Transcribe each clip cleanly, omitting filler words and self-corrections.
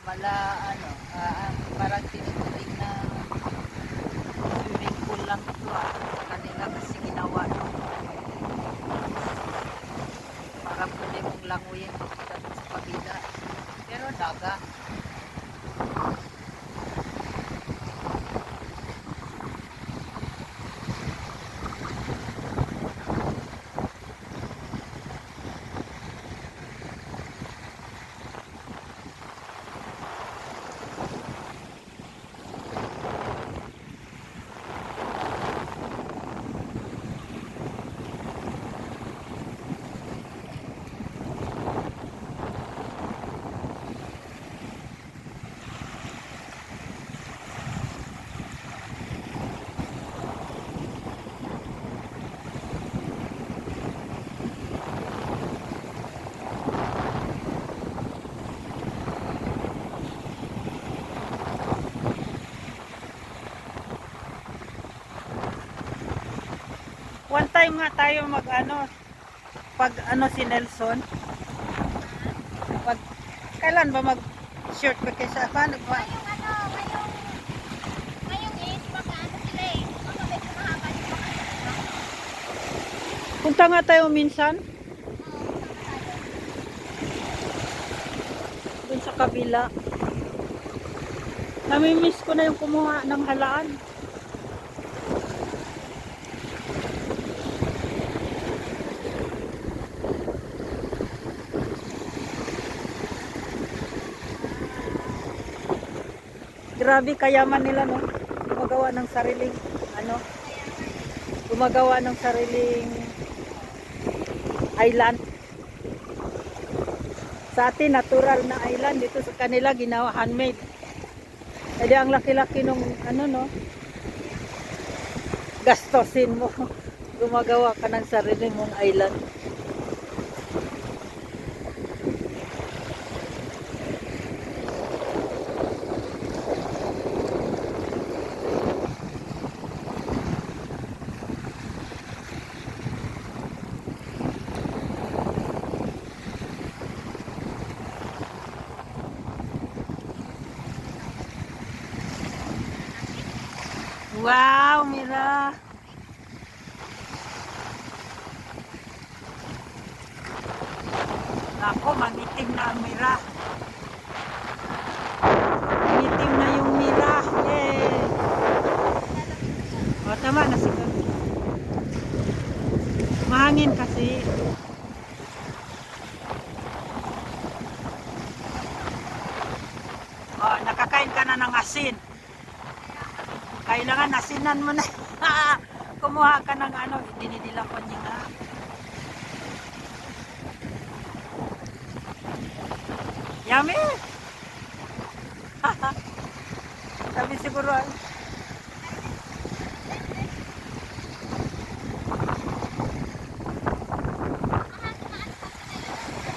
Wala ano, parang tinuturing na swimming pool lang ito sa kanila kasi ginawa no. Parang pwede mong languyin papunta dun sa kabila. Pero dagat. One time nga tayo pag si Nelson, pag kailan ba short vacation paano ba? Ngayong is, baka sila eh. Baka medyo mahaba yung baka. Punta nga tayo minsan dun sa kabila. Namimiss ko na yung kumuha ng halaan. Grabe kayaman nila no. Gumagawa ng sariling gumagawa ng sariling island. Sa atin natural na island, dito sa kanila ginawa handmade. Jadi ang laki-laki nung gastosin mo. Gumagawa ka ng sarili mong island. Wow, Mira. Nako, mangitim na ang Mira. Mangitim na yung Mira. Yay! O, tama na siguro. Mahangin kasi. O, nakakain ka na ng asin. Kailangan asinan mo na. Kumuha ka ng dinidilakon niya nga. Yummy! Sabi siguro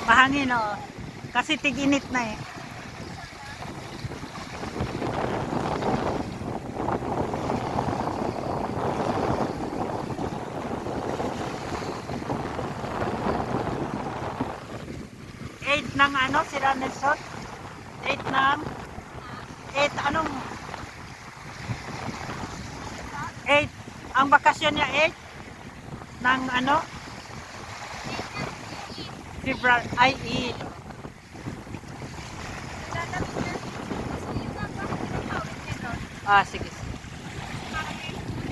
mahangin kasi tig-init na eh. Ng sila Nelson 8 ang bakasyon niya 8 ng February ay 8 sige.